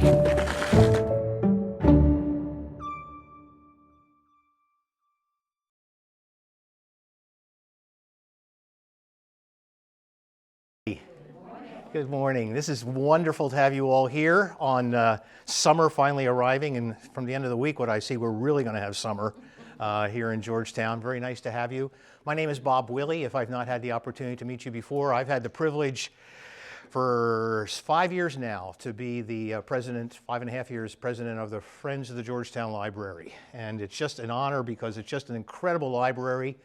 Good morning. This is wonderful to have you all here on summer finally arriving, and from the end of the week what I see, we're really going to have summer here in Georgetown. Very nice to have you. My name is Bob Willey. If I've not had the opportunity to meet you before, I've had the privilege for 5 years now to be the president, 5.5 years, president of the Friends of the Georgetown Library. And it's just an honor because it's just an incredible library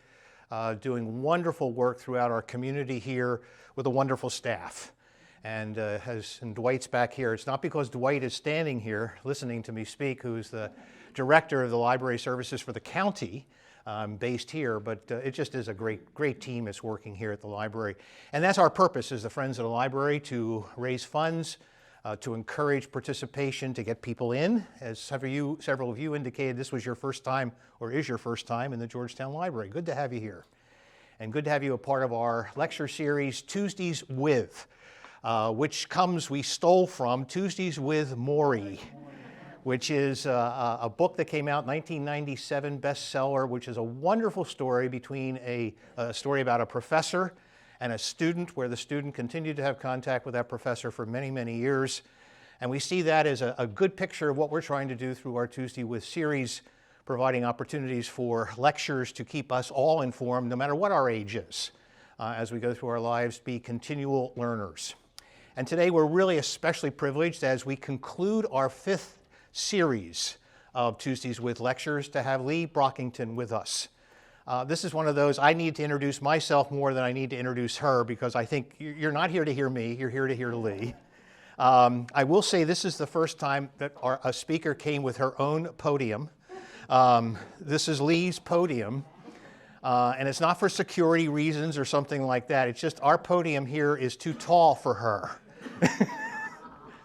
doing wonderful work throughout our community here with a wonderful staff. And Dwight's back here. It's not because Dwight is standing here listening to me speak, who's the director of the library services for the county, based here, but it just is a great team that's working here at the library. And that's our purpose as the Friends of the Library, to raise funds, to encourage participation, to get people in. As several of you indicated, this was your first time, or is your first time, in the Georgetown Library. Good to have you here. And good to have you a part of our lecture series, Tuesdays With, which we stole from Tuesdays with Maury, which is a book that came out in 1997, bestseller, which is a wonderful story between a story about a professor and a student, where the student continued to have contact with that professor for many, many years. And we see that as a good picture of what we're trying to do through our Tuesday With series, providing opportunities for lectures to keep us all informed, no matter what our age is, as we go through our lives, be continual learners. And today we're really especially privileged, as we conclude our 5th series of Tuesdays With lectures, to have Lee Brockington with us. This is one of those, I need to introduce myself more than I need to introduce her, because I think you're not here to hear me, you're here to hear Lee. I will say this is the first time that a speaker came with her own podium. This is Lee's podium. And it's not for security reasons or something like that. It's just our podium here is too tall for her.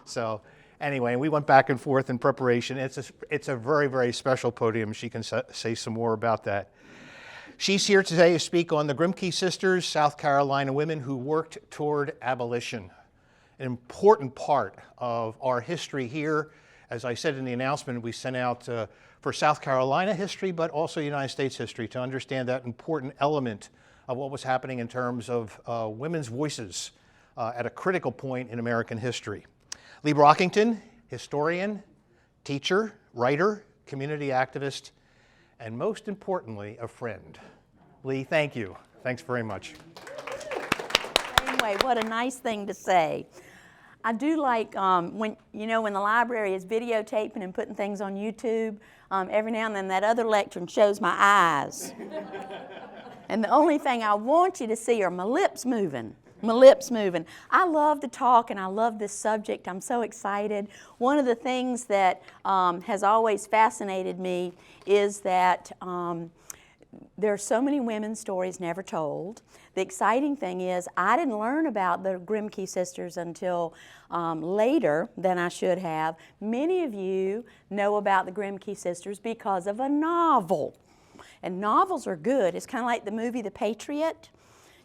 So anyway, we went back and forth in preparation. It's a very, very special podium. She can say some more about that. She's here today to speak on the Grimke Sisters, South Carolina women who worked toward abolition, an important part of our history here. As I said in the announcement, we sent out for South Carolina history, but also United States history, to understand that important element of what was happening in terms of women's voices at a critical point in American history. Lee Brockington, historian, teacher, writer, community activist, and most importantly, a friend. Lee, thank you. Thanks very much. Anyway, what a nice thing to say. I do like when the library is videotaping and putting things on YouTube, every now and then that other lectern shows my eyes. And the only thing I want you to see are my lips moving. My lips moving. I love to talk and I love this subject. I'm so excited. One of the things that has always fascinated me is that there are so many women's stories never told. The exciting thing is I didn't learn about the Grimke Sisters until later than I should have. Many of you know about the Grimke Sisters because of a novel. And novels are good. It's kind of like the movie The Patriot.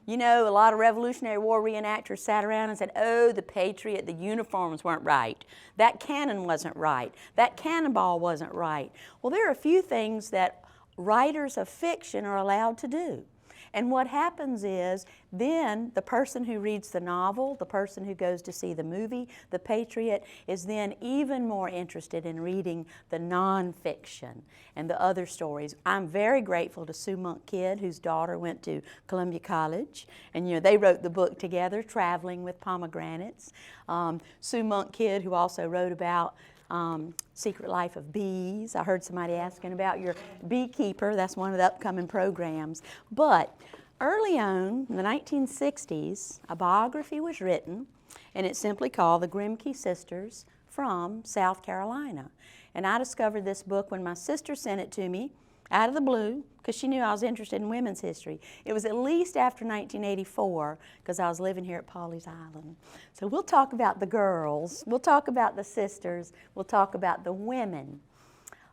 You know, a lot of Revolutionary War reenactors sat around and said, oh, the Patriot, the uniforms weren't right. That cannon wasn't right. That cannonball wasn't right. Well, there are a few things that writers of fiction are allowed to do. And what happens is then the person who reads the novel, the person who goes to see the movie, The Patriot, is then even more interested in reading the nonfiction and the other stories. I'm very grateful to Sue Monk Kidd, whose daughter went to Columbia College, and they wrote the book together, Traveling with Pomegranates. Sue Monk Kidd, who also wrote about Secret Life of Bees. I heard somebody asking about your beekeeper. That's one of the upcoming programs. But early on, in the 1960s, a biography was written, and it's simply called The Grimke Sisters from South Carolina. And I discovered this book when my sister sent it to me out of the blue, because she knew I was interested in women's history. It was at least after 1984, because I was living here at Pawleys Island. So we'll talk about the girls, we'll talk about the sisters, we'll talk about the women.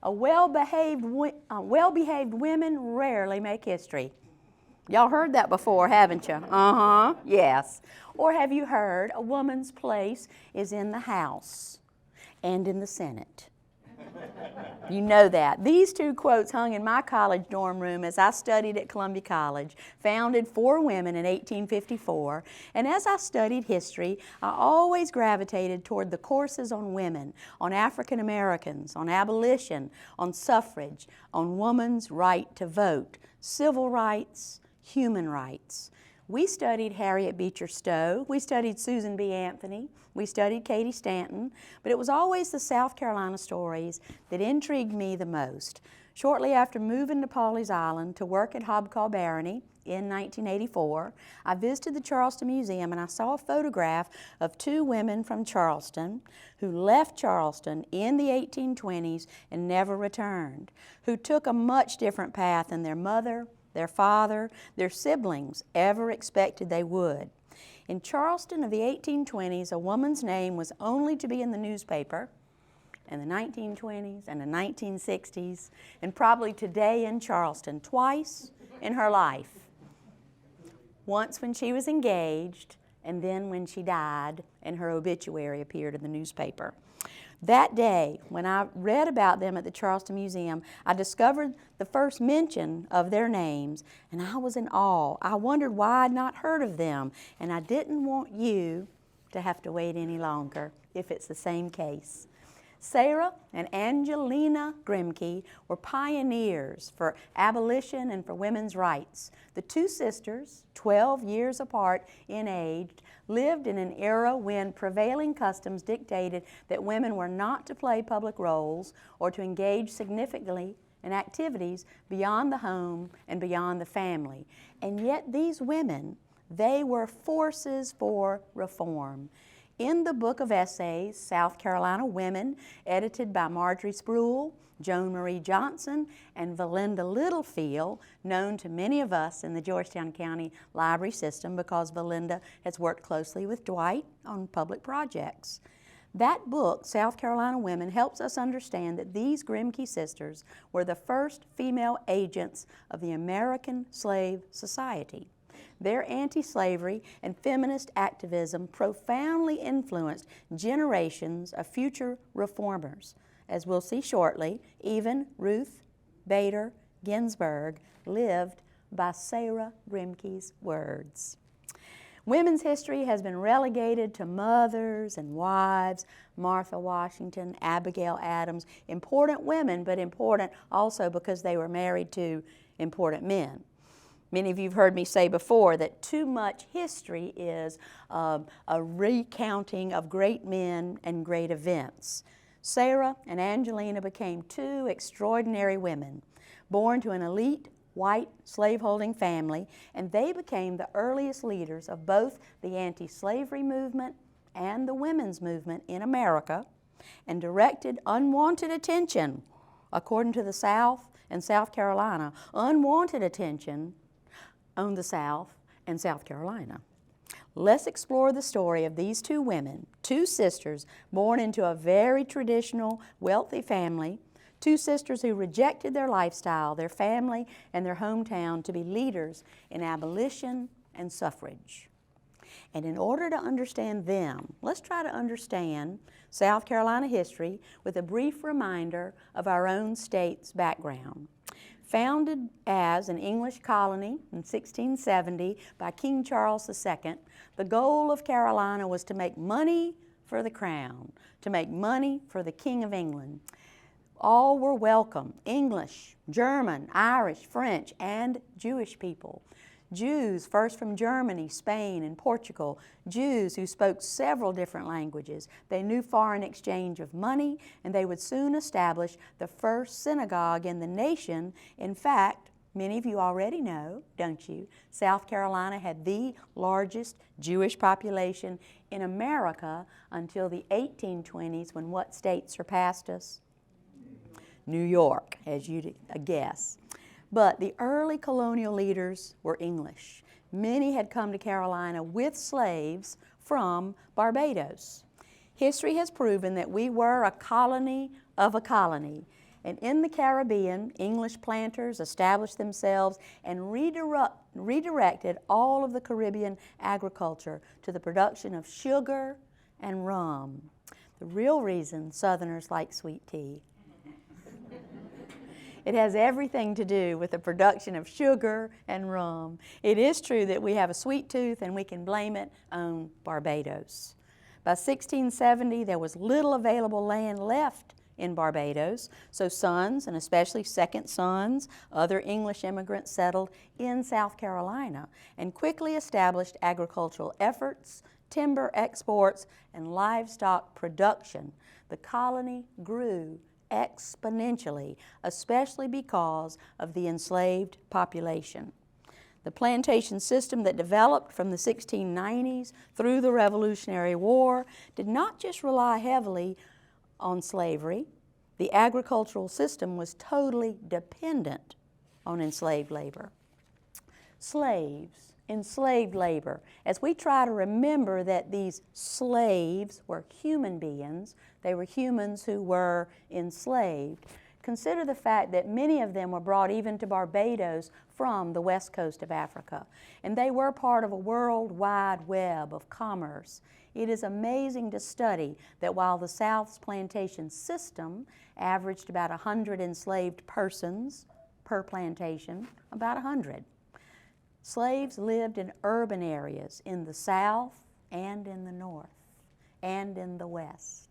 Well-behaved women rarely make history. Y'all heard that before, haven't you? Uh-huh, yes. Or have you heard a woman's place is in the house? and in the Senate. You know that. These two quotes hung in my college dorm room as I studied at Columbia College, founded 4 women in 1854. And as I studied history, I always gravitated toward the courses on women, on African Americans, on abolition, on suffrage, on woman's right to vote, civil rights, human rights. We studied Harriet Beecher Stowe, we studied Susan B. Anthony, we studied Katie Stanton, but it was always the South Carolina stories that intrigued me the most. Shortly after moving to Pawleys Island to work at Hobcaw Barony in 1984, I visited the Charleston Museum and I saw a photograph of 2 women from Charleston who left Charleston in the 1820s and never returned, who took a much different path than their mother, their father, their siblings ever expected they would. In Charleston of the 1820s, a woman's name was only to be in the newspaper in the 1920s and the 1960s, and probably today in Charleston twice in her life. Once when she was engaged, and then when she died and her obituary appeared in the newspaper. That day, when I read about them at the Charleston Museum, I discovered the first mention of their names, and I was in awe. I wondered why I'd not heard of them, and I didn't want you to have to wait any longer if it's the same case. Sarah and Angelina Grimke were pioneers for abolition and for women's rights. The 2 sisters, 12 years apart in age, lived in an era when prevailing customs dictated that women were not to play public roles or to engage significantly in activities beyond the home and beyond the family. And yet these women, they were forces for reform. In the book of essays, South Carolina Women, edited by Marjorie Spruill, Joan Marie Johnson, and Valinda Littlefield, known to many of us in the Georgetown County Library System because Valinda has worked closely with Dwight on public projects. That book, South Carolina Women, helps us understand that these Grimke sisters were the first female agents of the American Slave Society. Their anti-slavery and feminist activism profoundly influenced generations of future reformers. As we'll see shortly, even Ruth Bader Ginsburg lived by Sarah Grimke's words. Women's history has been relegated to mothers and wives, Martha Washington, Abigail Adams, important women, but important also because they were married to important men. Many of you have heard me say before that too much history is a recounting of great men and great events. Sarah and Angelina became 2 extraordinary women, born to an elite white slaveholding family, and they became the earliest leaders of both the anti-slavery movement and the women's movement in America, and directed unwanted attention, according to the South and South Carolina, unwanted attention on the South and South Carolina. Let's explore the story of these 2 women, 2 sisters born into a very traditional, wealthy family, 2 sisters who rejected their lifestyle, their family, and their hometown to be leaders in abolition and suffrage. And in order to understand them, let's try to understand South Carolina history with a brief reminder of our own state's background. Founded as an English colony in 1670 by King Charles II, the goal of Carolina was to make money for the crown, to make money for the King of England. All were welcome: English, German, Irish, French, and Jewish people. Jews, first from Germany, Spain, and Portugal, Jews who spoke several different languages. They knew foreign exchange of money, and they would soon establish the first synagogue in the nation. In fact, many of you already know, don't you, South Carolina had the largest Jewish population in America until the 1820s, when what state surpassed us? New York, as you'd guess. But the early colonial leaders were English. Many had come to Carolina with slaves from Barbados. History has proven that we were a colony of a colony. And in the Caribbean, English planters established themselves and redirected all of the Caribbean agriculture to the production of sugar and rum. the real reason Southerners like sweet tea. It has everything to do with the production of sugar and rum. It is true that we have a sweet tooth and we can blame it on Barbados. By 1670, there was little available land left in Barbados, so sons, and especially second sons, other English immigrants settled in South Carolina and quickly established agricultural efforts, timber exports, and livestock production. The colony grew exponentially, especially because of the enslaved population. The plantation system that developed from the 1690s through the Revolutionary War did not just rely heavily on slavery. The agricultural system was totally dependent on enslaved labor. Slaves, enslaved labor. As we try to remember that these slaves were human beings, they were humans who were enslaved, consider the fact that many of them were brought even to Barbados from the west coast of Africa, and they were part of a worldwide web of commerce. It is amazing to study that while the South's plantation system averaged about 100 enslaved persons per plantation, about 100, slaves lived in urban areas in the South and in the North and in the West.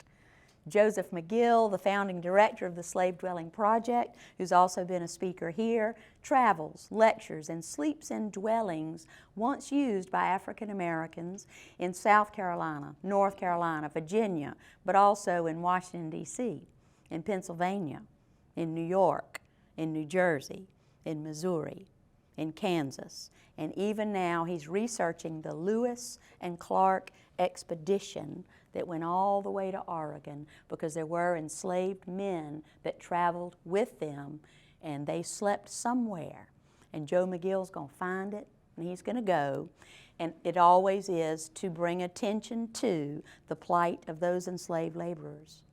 Joseph Mcgill, the founding director of the Slave Dwelling Project, who's also been a speaker here, travels, lectures, and sleeps in dwellings once used by African Americans in South Carolina, North Carolina, Virginia, but also in Washington, D.C., in Pennsylvania, in New York, in New Jersey, in Missouri, in Kansas, and even now he's researching the Lewis and Clark expedition that went all the way to Oregon because there were enslaved men that traveled with them and they slept somewhere. And Joe McGill's going to find it and he's going to go. And it always is to bring attention to the plight of those enslaved laborers.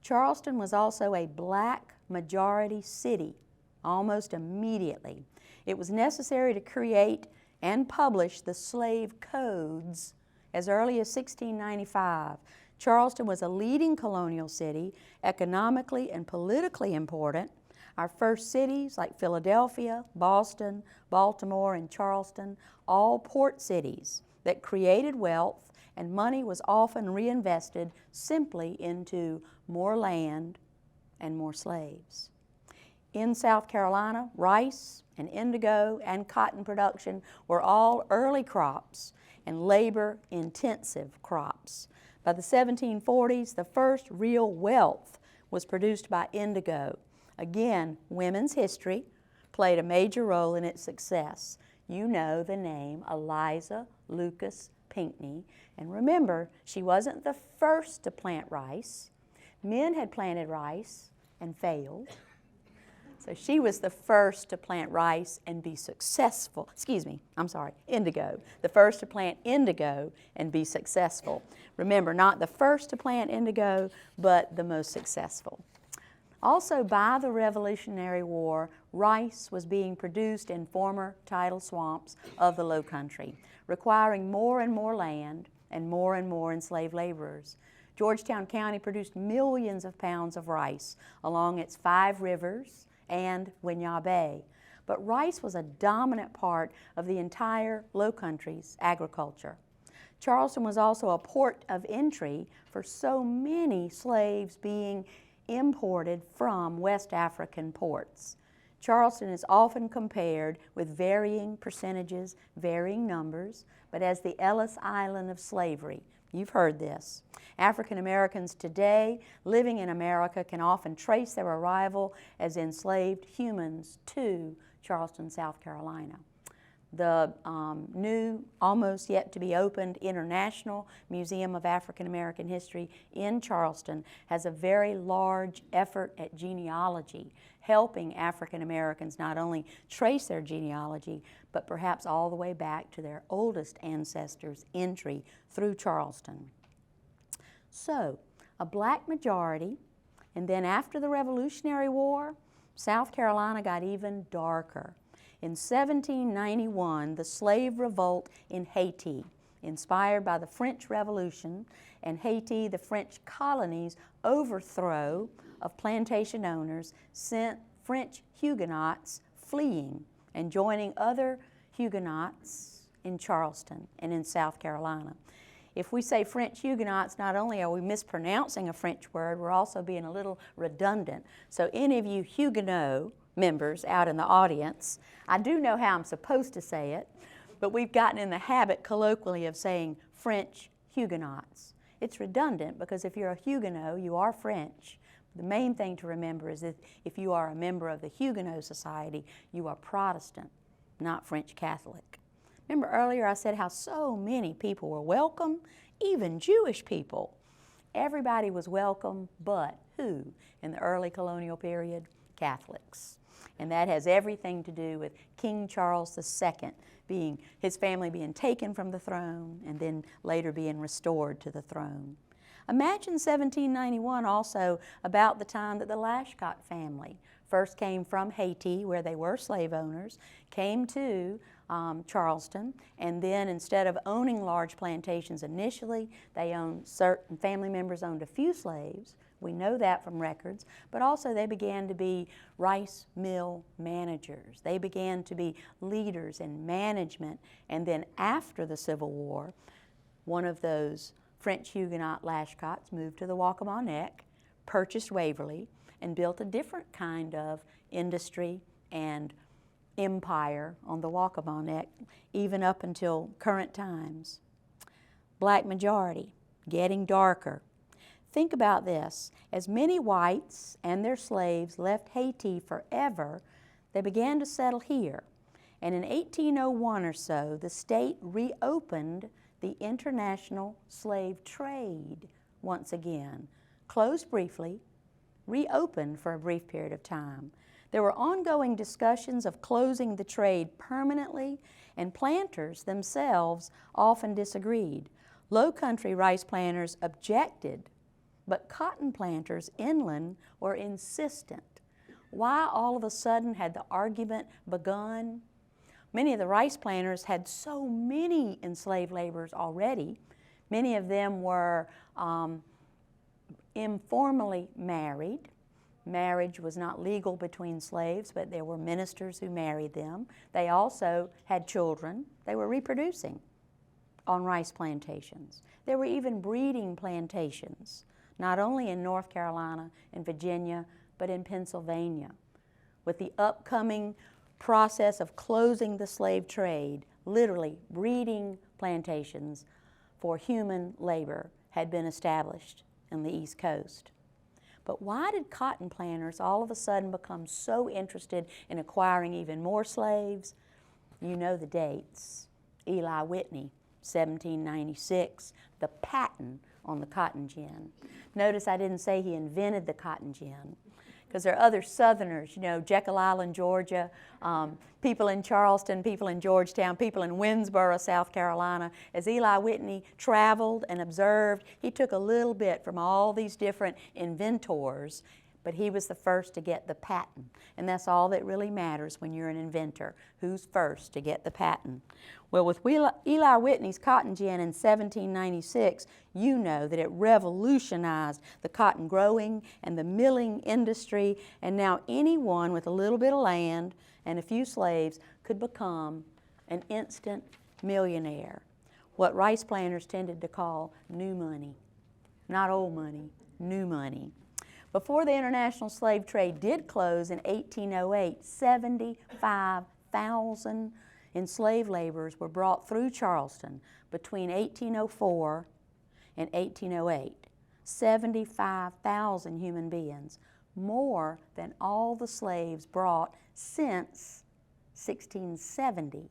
Charleston was also a black majority city almost immediately. It was necessary to create and publish the slave codes as early as 1695. Charleston was a leading colonial city, economically and politically important. Our first cities like Philadelphia, Boston, Baltimore, and Charleston, all port cities that created wealth, and money was often reinvested simply into more land and more slaves. In South Carolina, rice and indigo and cotton production were all early crops and labor-intensive crops. By the 1740s, the first real wealth was produced by indigo. Again, women's history played a major role in its success. You know the name Eliza Lucas Pinckney, and remember, she wasn't the first to plant rice. Men had planted rice and failed. So she was the first to plant rice and be successful. Indigo. The first to plant indigo and be successful. Remember, not the first to plant indigo, but the most successful. Also, by the Revolutionary War, rice was being produced in former tidal swamps of the Low Country, requiring more and more land and more enslaved laborers. Georgetown County produced millions of pounds of rice along its 5 rivers and Winyah Bay. But rice was a dominant part of the entire Low Country's agriculture. Charleston was also a port of entry for so many slaves being imported from West African ports. Charleston is often compared with varying percentages, varying numbers, but as the Ellis Island of slavery. You've heard this. African Americans today living in America can often trace their arrival as enslaved humans to Charleston, South Carolina. The new, almost yet to be opened International Museum of African American History in Charleston has a very large effort at genealogy, helping African Americans not only trace their genealogy, but perhaps all the way back to their oldest ancestors' entry through Charleston. So, a black majority, and then after the Revolutionary War, South Carolina got even darker. In 1791, the slave revolt in Haiti inspired by the French Revolution and Haiti, the French colony's overthrow of plantation owners sent French Huguenots fleeing and joining other Huguenots in Charleston and in South Carolina. If we say French Huguenots, not only are we mispronouncing a French word, we're also being a little redundant. So any of you Huguenot members out in the audience, I do know how I'm supposed to say it, but we've gotten in the habit colloquially of saying French Huguenots. It's redundant because if you're a Huguenot, you are French. The main thing to remember is that if you are a member of the Huguenot Society, you are Protestant, not French Catholic. Remember earlier I said how so many people were welcome, even Jewish people. Everybody was welcome, but who in the early colonial period? Catholics. And that has everything to do with King Charles II his family being taken from the throne and then later being restored to the throne. Imagine 1791 also about the time that the Lashcott family first came from Haiti, where they were slave owners, came to Charleston, and then instead of owning large plantations initially, certain family members owned a few slaves. We know that from records, but also they began to be rice mill managers. They began to be leaders in management, and then after the Civil War, one of those French Huguenot Lashcotts moved to the Waccamaw Neck, purchased Waverly, and built a different kind of industry and empire on the Waccamaw Neck, even up until current times. Black majority, getting darker. Think about this. As many whites and their slaves left Haiti forever, they began to settle here. And in 1801 or so, the state reopened the international slave trade once again. Closed briefly, reopened for a brief period of time. There were ongoing discussions of closing the trade permanently, and planters themselves often disagreed. Low country rice planters objected, but cotton planters inland were insistent. Why all of a sudden had the argument begun? Many of the rice planters had so many enslaved laborers already. Many of them were informally married. Marriage was not legal between slaves, but there were ministers who married them. They also had children. They were reproducing on rice plantations. There were even breeding plantations, not only in North Carolina and Virginia, but in Pennsylvania. With the upcoming process of closing the slave trade, literally breeding plantations for human labor had been established on the East Coast. But why did cotton planters all of a sudden become so interested in acquiring even more slaves? You know the dates. Eli Whitney, 1796, the patent on the cotton gin. Notice I didn't say he invented the cotton gin, because there are other Southerners, you know, Jekyll Island, Georgia, people in Charleston, people in Georgetown, people in Winnsboro, South Carolina. As Eli Whitney traveled and observed, he took a little bit from all these different inventors, but he was the first to get the patent. And that's all that really matters when you're an inventor, who's first to get the patent. Well, with Eli Whitney's cotton gin in 1796, you know that it revolutionized the cotton growing and the milling industry, and now anyone with a little bit of land and a few slaves could become an instant millionaire. What rice planters tended to call new money. Not old money, new money. Before the international slave trade did close in 1808, 75,000 enslaved laborers were brought through Charleston between 1804 and 1808. 75,000 human beings, more than all the slaves brought since 1670.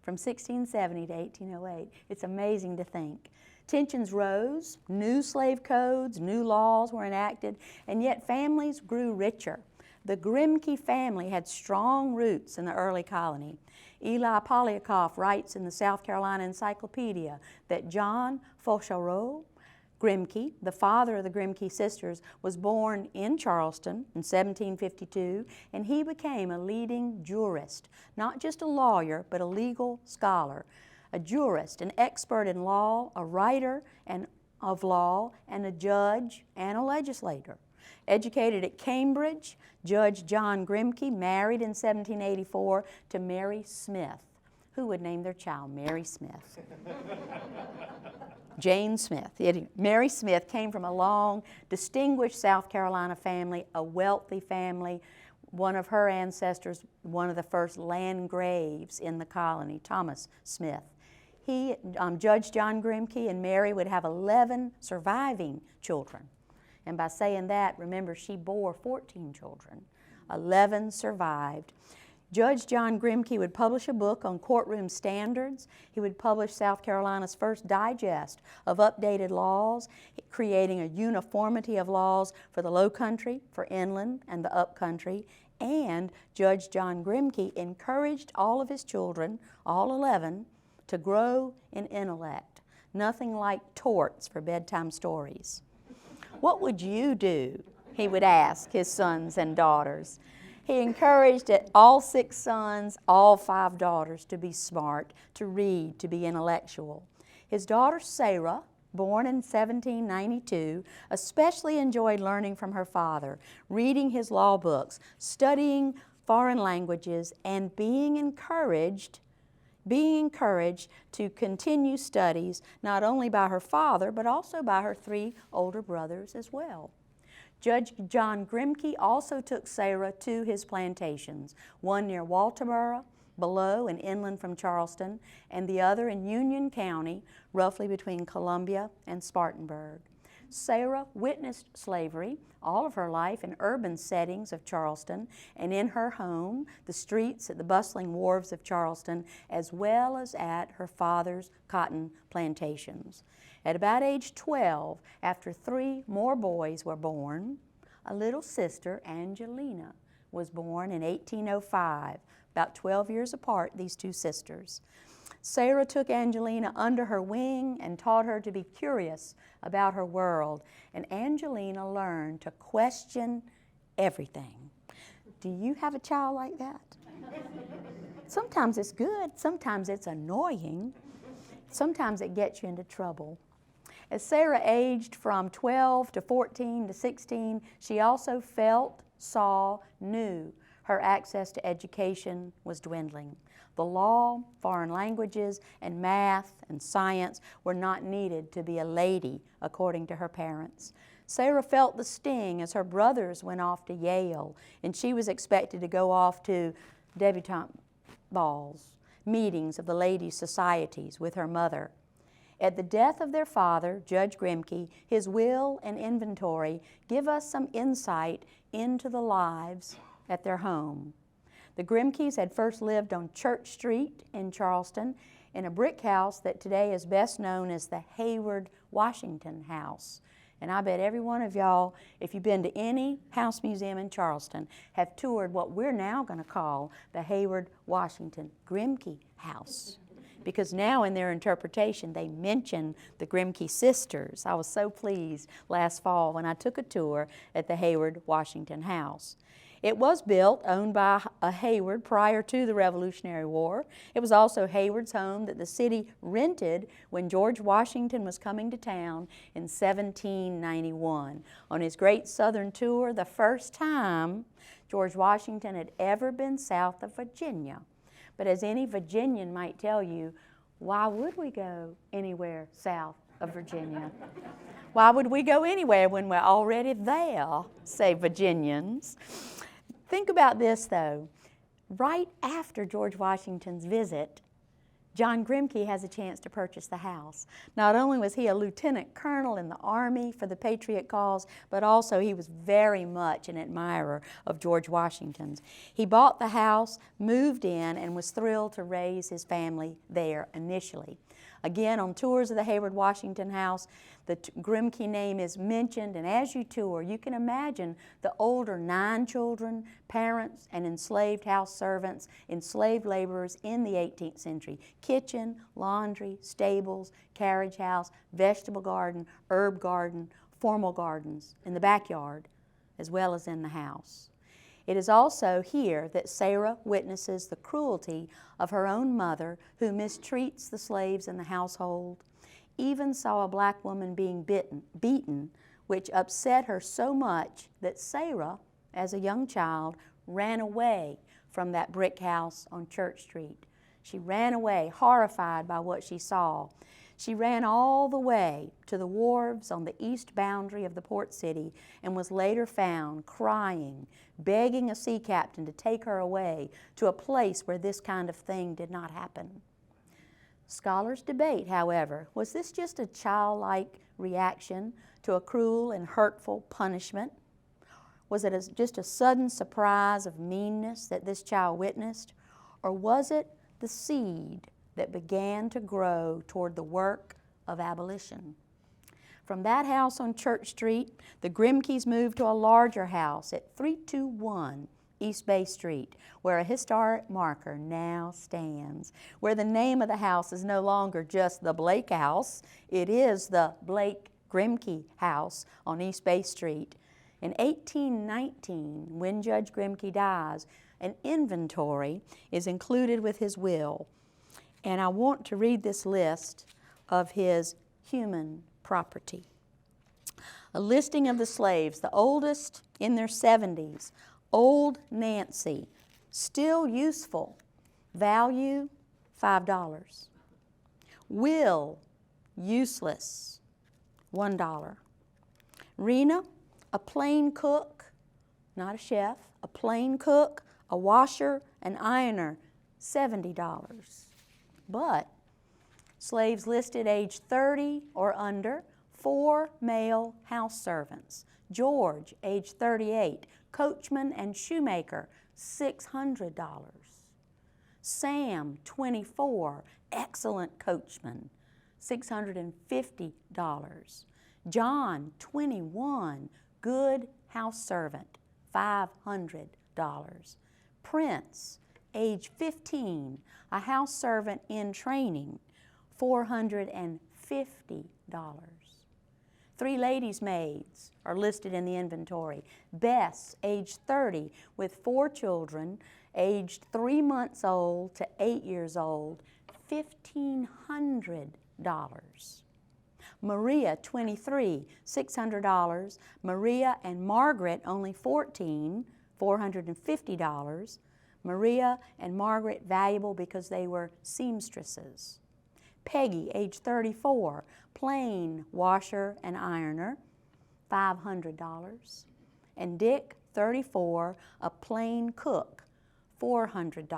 From 1670 to 1808. It's amazing to think. Tensions rose, new slave codes, new laws were enacted, and yet families grew richer. The Grimke family had strong roots in the early colony. Eli Polyakoff writes in the South Carolina Encyclopedia that John Fauchereau Grimke, the father of the Grimke Sisters, was born in Charleston in 1752, and he became a leading jurist, not just a lawyer, but a legal scholar. a jurist, an expert in law, a writer of law, and a judge and a legislator. Educated at Cambridge, Judge John Grimke married in 1784 to Mary Smith. Who would name their child Mary Smith? Jane Smith. Mary Smith came from a long, distinguished South Carolina family, a wealthy family. One of her ancestors, one of the first landgraves in the colony, Thomas Smith. Judge John Grimke and Mary would have 11 surviving children. And by saying that, remember, she bore 14 children. 11 survived. Judge John Grimke would publish a book on courtroom standards. He would publish South Carolina's first digest of updated laws, creating a uniformity of laws for the Low Country, for inland, and the Up Country. And Judge John Grimke encouraged all of his children, all 11, to grow in intellect. Nothing like torts for bedtime stories. What would you do? He would ask his sons and daughters. He encouraged all 6 sons, all 5 daughters to be smart, to read, to be intellectual. His daughter Sarah, born in 1792, especially enjoyed learning from her father, reading his law books, studying foreign languages, and being encouraged to continue studies not only by her father, but also by her 3 older brothers as well. Judge John Grimke also took Sarah to his plantations, one near Walterboro, below and inland from Charleston, and the other in Union County, roughly between Columbia and Spartanburg. Sarah witnessed slavery all of her life in urban settings of Charleston and in her home, the streets at the bustling wharves of Charleston, as well as at her father's cotton plantations. At about age 12, after 3 more boys were born, a little sister, Angelina, was born in 1805, about 12 years apart, these 2 sisters. Sarah took Angelina under her wing and taught her to be curious about her world, and Angelina learned to question everything. Do you have a child like that? Sometimes it's good, sometimes it's annoying, sometimes it gets you into trouble. As Sarah aged from 12 to 14 to 16, she also felt, saw, knew her access to education was dwindling. The law, foreign languages, and math and science were not needed to be a lady, according to her parents. Sarah felt the sting as her brothers went off to Yale, and she was expected to go off to debutante balls, meetings of the ladies' societies with her mother. At the death of their father, Judge Grimke, his will and inventory give us some insight into the lives at their home. The Grimkes had first lived on Church Street in Charleston in a brick house that today is best known as the Hayward-Washington House. And I bet every one of y'all, if you've been to any house museum in Charleston, have toured what we're now going to call the Hayward-Washington Grimke House. Because now in their interpretation, they mention the Grimke Sisters. I was so pleased last fall when I took a tour at the Hayward-Washington House. It was built, owned by a Hayward prior to the Revolutionary War. It was also Hayward's home that the city rented when George Washington was coming to town in 1791. On his great southern tour, the first time George Washington had ever been south of Virginia. But as any Virginian might tell you, why would we go anywhere south of Virginia? Why would we go anywhere when we're already there, say Virginians? Think about this, though. Right after George Washington's visit, John Grimke has a chance to purchase the house. Not only was he a lieutenant colonel in the Army for the Patriot cause, but also he was very much an admirer of George Washington's. He bought the house, moved in, and was thrilled to raise his family there initially. Again, on tours of the Hayward-Washington House, the Grimke name is mentioned, and as you tour, you can imagine the older 9 children, parents, and enslaved house servants, enslaved laborers in the 18th century. Kitchen, laundry, stables, carriage house, vegetable garden, herb garden, formal gardens in the backyard, as well as in the house. It is also here that Sarah witnesses the cruelty of her own mother, who mistreats the slaves in the household, even saw a black woman being beaten, which upset her so much that Sarah, as a young child, ran away from that brick house on Church Street. She ran away, horrified by what she saw. She ran all the way to the wharves on the east boundary of the port city and was later found crying, begging a sea captain to take her away to a place where this kind of thing did not happen. Scholars debate, however, was this just a childlike reaction to a cruel and hurtful punishment? Was it just a sudden surprise of meanness that this child witnessed? Or was it the seed that began to grow toward the work of abolition? From that house on Church Street, the Grimkes moved to a larger house at 321 East Bay Street, where a historic marker now stands, where the name of the house is no longer just the Blake House. It is the Blake Grimke House on East Bay Street. In 1819, when Judge Grimke dies, an inventory is included with his will. And I want to read this list of his human property. A listing of the slaves, the oldest in their 70s, Old Nancy, still useful, value $5. Will, useless, $1. Rena, a plain cook, not a chef, a plain cook, a washer, an ironer, $70. But slaves listed age 30 or under, 4 male house servants. George, age 38, coachman and shoemaker, $600. Sam, 24, excellent coachman, $650. John, 21, good house servant, $500. Prince, age 15, a house servant in training, $450. 3 ladies' maids are listed in the inventory. Bess, age 30, with 4 children, aged 3 months old to 8 years old, $1,500. Maria, 23, $600. Maria and Margaret, only 14, $450. Maria and Margaret, valuable because they were seamstresses. Peggy, age 34, plain washer and ironer, $500. And Dick, 34, a plain cook, $400.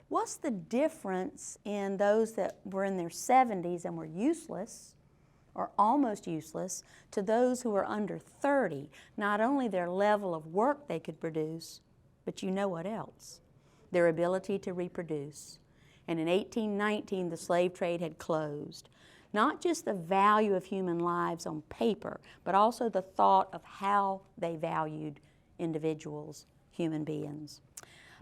What's the difference in those that were in their 70s and were useless or almost useless to those who were under 30? Not only their level of work they could produce, but you know what else? Their ability to reproduce. And in 1819, the slave trade had closed. Not just the value of human lives on paper, but also the thought of how they valued individuals, human beings.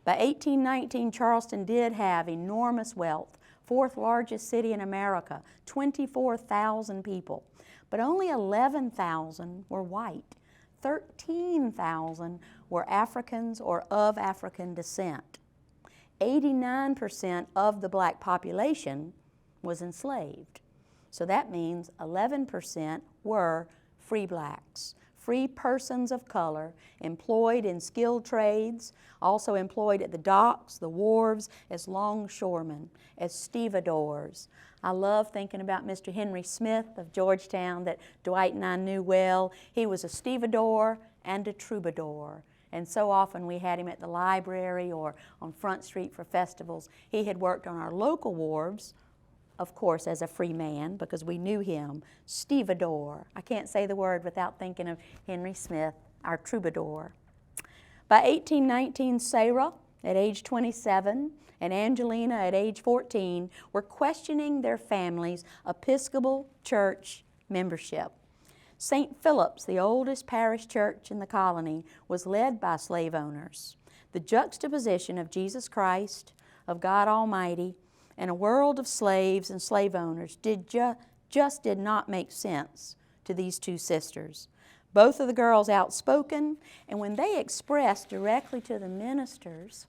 By 1819, Charleston did have enormous wealth, 4th largest city in America, 24,000 people. But only 11,000 were white. 13,000 were Africans or of African descent. 89% of the black population was enslaved. So that means 11% were free blacks, free persons of color, employed in skilled trades, also employed at the docks, the wharves, as longshoremen, as stevedores. I love thinking about Mr. Henry Smith of Georgetown that Dwight and I knew well. He was a stevedore and a troubadour. And so often we had him at the library or on Front Street for festivals. He had worked on our local wharves, of course, as a free man because we knew him, stevedore. I can't say the word without thinking of Henry Smith, our troubadour. By 1819, Sarah, at age 27, and Angelina, at age 14, were questioning their family's Episcopal Church membership. St. Philip's, the oldest parish church in the colony, was led by slave owners. The juxtaposition of Jesus Christ, of God Almighty, and a world of slaves and slave owners just did not make sense to these 2 sisters. Both of the girls outspoken, and when they expressed directly to the ministers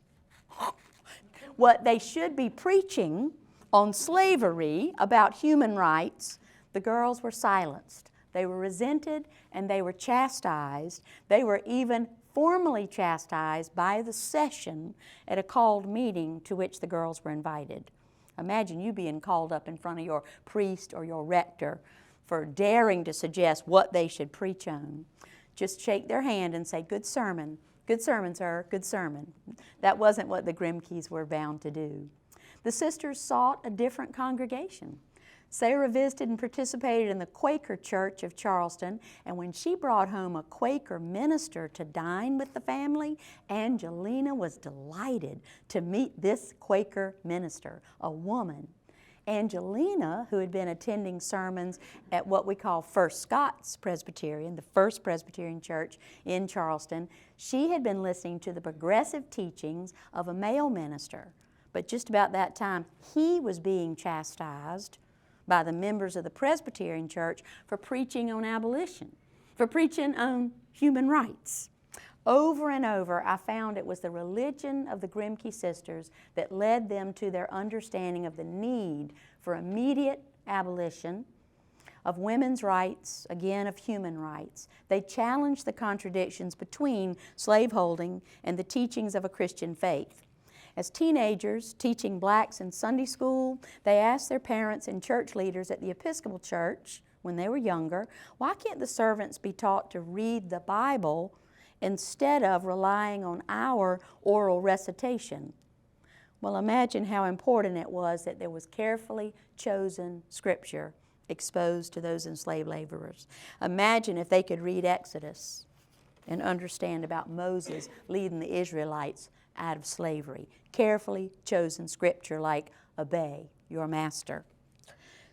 what they should be preaching on slavery, about human rights, the girls were silenced. They were resented and they were chastised. They were even formally chastised by the session at a called meeting to which the girls were invited. Imagine you being called up in front of your priest or your rector for daring to suggest what they should preach on. Just shake their hand and say, "Good sermon. Good sermon, sir. Good sermon." That wasn't what the Grimkes were bound to do. The sisters sought a different congregation. Sarah visited and participated in the Quaker Church of Charleston, and when she brought home a Quaker minister to dine with the family, Angelina was delighted to meet this Quaker minister, a woman. Angelina, who had been attending sermons at what we call First Scots Presbyterian, the First Presbyterian Church in Charleston, she had been listening to the progressive teachings of a male minister. But just about that time, he was being chastised by the members of the Presbyterian Church for preaching on abolition, for preaching on human rights. Over and over, I found it was the religion of the Grimke Sisters that led them to their understanding of the need for immediate abolition of women's rights, again of human rights. They challenged the contradictions between slaveholding and the teachings of a Christian faith. As teenagers teaching blacks in Sunday school, they asked their parents and church leaders at the Episcopal Church when they were younger, why can't the servants be taught to read the Bible instead of relying on our oral recitation? Well, imagine how important it was that there was carefully chosen scripture exposed to those enslaved laborers. Imagine if they could read Exodus and understand about Moses leading the Israelites out of slavery. Carefully chosen scripture like, "Obey your master."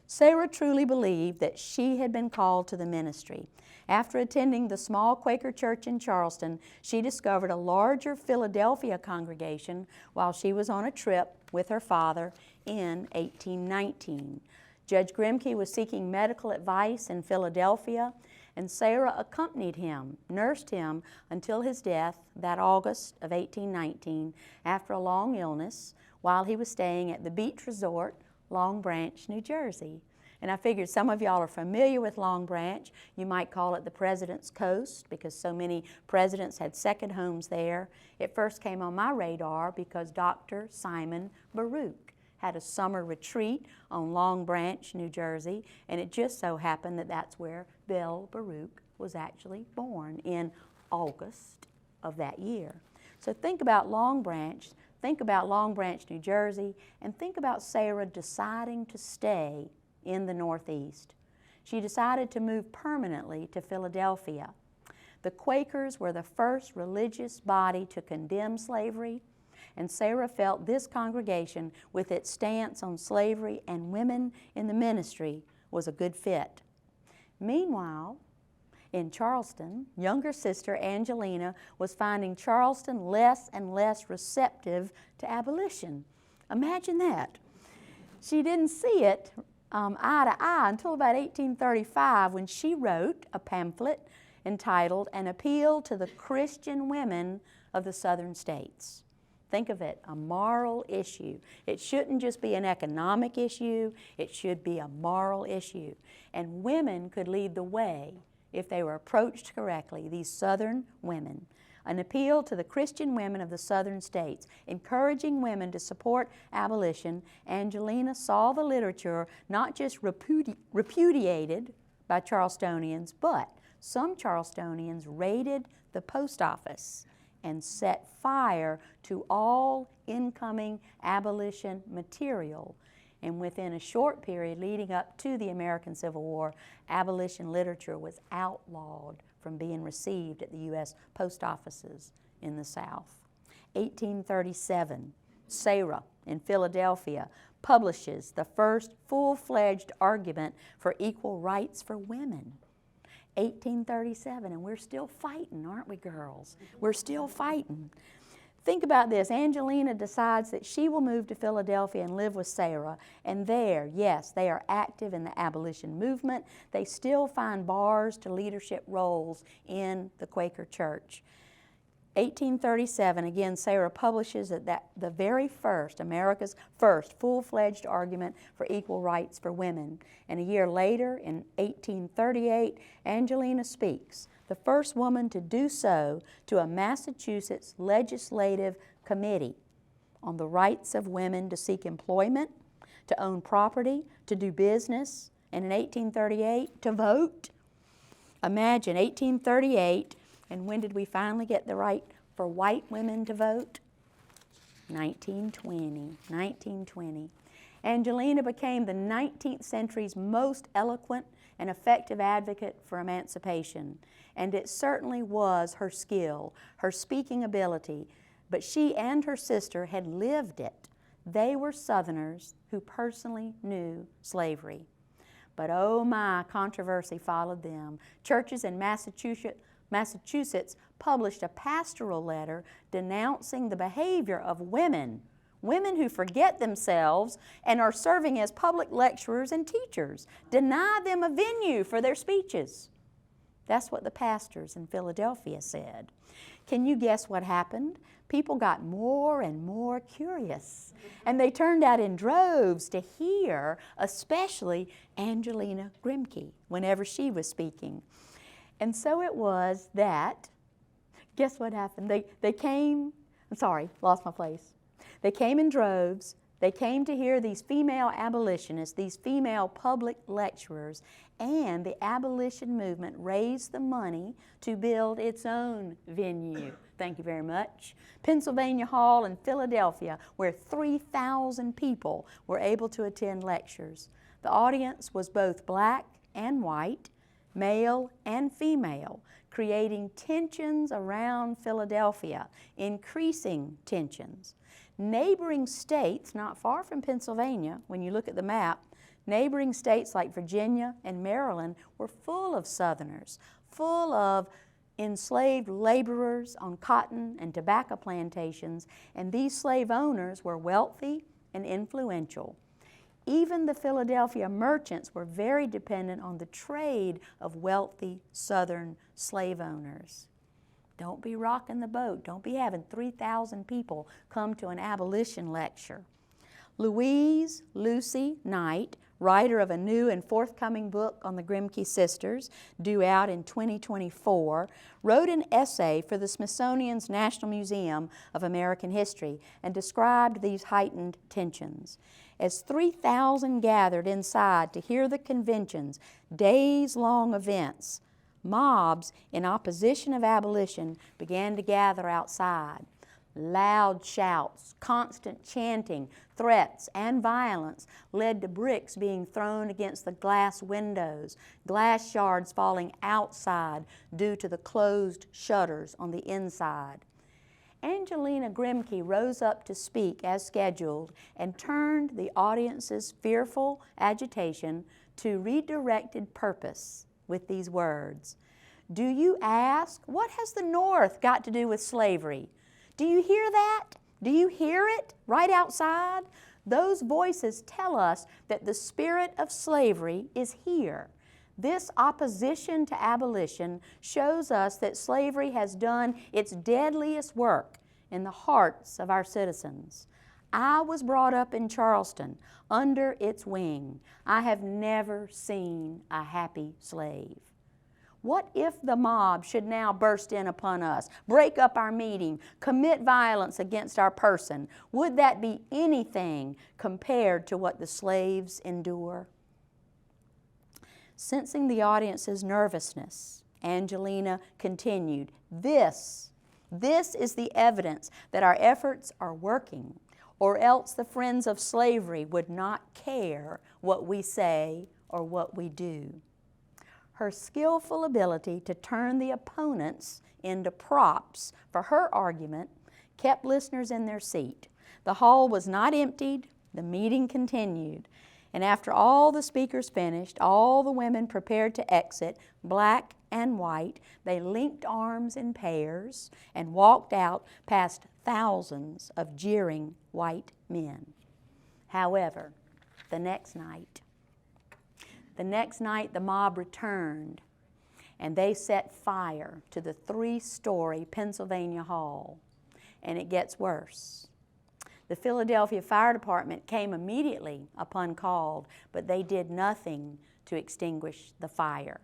Sarah truly believed that she had been called to the ministry. After attending the small Quaker church in Charleston, she discovered a larger Philadelphia congregation while she was on a trip with her father in 1819. Judge Grimke was seeking medical advice in Philadelphia, and Sarah accompanied him, nursed him until his death that August of 1819 after a long illness while he was staying at the beach resort, Long Branch, New Jersey. And I figured some of y'all are familiar with Long Branch. You might call it the President's Coast because so many presidents had second homes there. It first came on my radar because Dr. Simon Baruch had a summer retreat on Long Branch, New Jersey, and it just so happened that that's where Bill Baruch was actually born in August of that year. So think about Long Branch, New Jersey, and think about Sarah deciding to stay in the Northeast. She decided to move permanently to Philadelphia. The Quakers were the first religious body to condemn slavery, and Sarah felt this congregation, with its stance on slavery and women in the ministry, was a good fit. Meanwhile, in Charleston, younger sister Angelina was finding Charleston less and less receptive to abolition. Imagine that. She didn't see it eye to eye until about 1835 when she wrote a pamphlet entitled An Appeal to the Christian Women of the Southern States. Think of it, a moral issue. It shouldn't just be an economic issue, it should be a moral issue. And women could lead the way if they were approached correctly, these Southern women. An appeal to the Christian women of the Southern states, encouraging women to support abolition. Angelina saw the literature not just repudiated by Charlestonians, but some Charlestonians raided the post office and set fire to all incoming abolition material. And within a short period leading up to the American Civil War, abolition literature was outlawed from being received at the U.S. post offices in the South. 1837, Sarah in Philadelphia publishes the first full-fledged argument for equal rights for women. 1837, and we're still fighting, aren't we, girls? We're still fighting. Think about this. Angelina decides that she will move to Philadelphia and live with Sarah. And there, yes, they are active in the abolition movement. They still find bars to leadership roles in the Quaker Church. 1837, again, Sarah publishes the very first, America's first full-fledged argument for equal rights for women. And a year later, in 1838, Angelina speaks, the first woman to do so, to a Massachusetts legislative committee on the rights of women to seek employment, to own property, to do business, and in 1838, to vote. Imagine 1838, and when did we finally get the right for white women to vote? 1920. Angelina became the 19th century's most eloquent and effective advocate for emancipation. And it certainly was her skill, her speaking ability, but she and her sister had lived it. They were Southerners who personally knew slavery. But oh my, controversy followed them. Churches in Massachusetts published a pastoral letter denouncing the behavior of women who forget themselves and are serving as public lecturers and teachers. Deny them a venue for their speeches. That's what the pastors in Philadelphia said. Can you guess what happened? People got more and more curious, and they turned out in droves to hear, especially Angelina Grimke, whenever she was speaking. And so it was that, guess what happened? They came, I'm sorry, lost my place. They came in droves. They came to hear these female abolitionists, these female public lecturers, and the abolition movement raised the money to build its own venue. Thank you very much. Pennsylvania Hall in Philadelphia, where 3,000 people were able to attend lectures. The audience was both black and white, male and female, creating tensions around Philadelphia, increasing tensions. Neighboring states, not far from Pennsylvania, when you look at the map, neighboring states like Virginia and Maryland were full of Southerners, full of enslaved laborers on cotton and tobacco plantations, and these slave owners were wealthy and influential. Even the Philadelphia merchants were very dependent on the trade of wealthy Southern slave owners. Don't be rocking the boat. Don't be having 3,000 people come to an abolition lecture. Louise Lucy Knight, writer of a new and forthcoming book on the Grimke Sisters, due out in 2024, wrote an essay for the Smithsonian's National Museum of American History and described these heightened tensions. As 3,000 gathered inside to hear the convention's days-long events, mobs in opposition of abolition began to gather outside. Loud shouts, constant chanting, threats, and violence led to bricks being thrown against the glass windows, glass shards falling outside due to the closed shutters on the inside. Angelina Grimke rose up to speak as scheduled and turned the audience's fearful agitation to redirected purpose with these words. Do you ask, what has the North got to do with slavery? Do you hear that? Do you hear it right outside? Those voices tell us that the spirit of slavery is here. This opposition to abolition shows us that slavery has done its deadliest work in the hearts of our citizens. I was brought up in Charleston under its wing. I have never seen a happy slave. What if the mob should now burst in upon us, break up our meeting, commit violence against our person? Would that be anything compared to what the slaves endure? Sensing the audience's nervousness, Angelina continued, This is the evidence that our efforts are working, or else the friends of slavery would not care what we say or what we do. Her skillful ability to turn the opponents into props for her argument kept listeners in their seat. The hall was not emptied, the meeting continued. And after all the speakers finished, all the women prepared to exit, black and white, they linked arms in pairs and walked out past thousands of jeering white men. However, the next night the mob returned, and they set fire to the 3-story Pennsylvania Hall. And it gets worse. The Philadelphia Fire Department came immediately upon call, but they did nothing to extinguish the fire.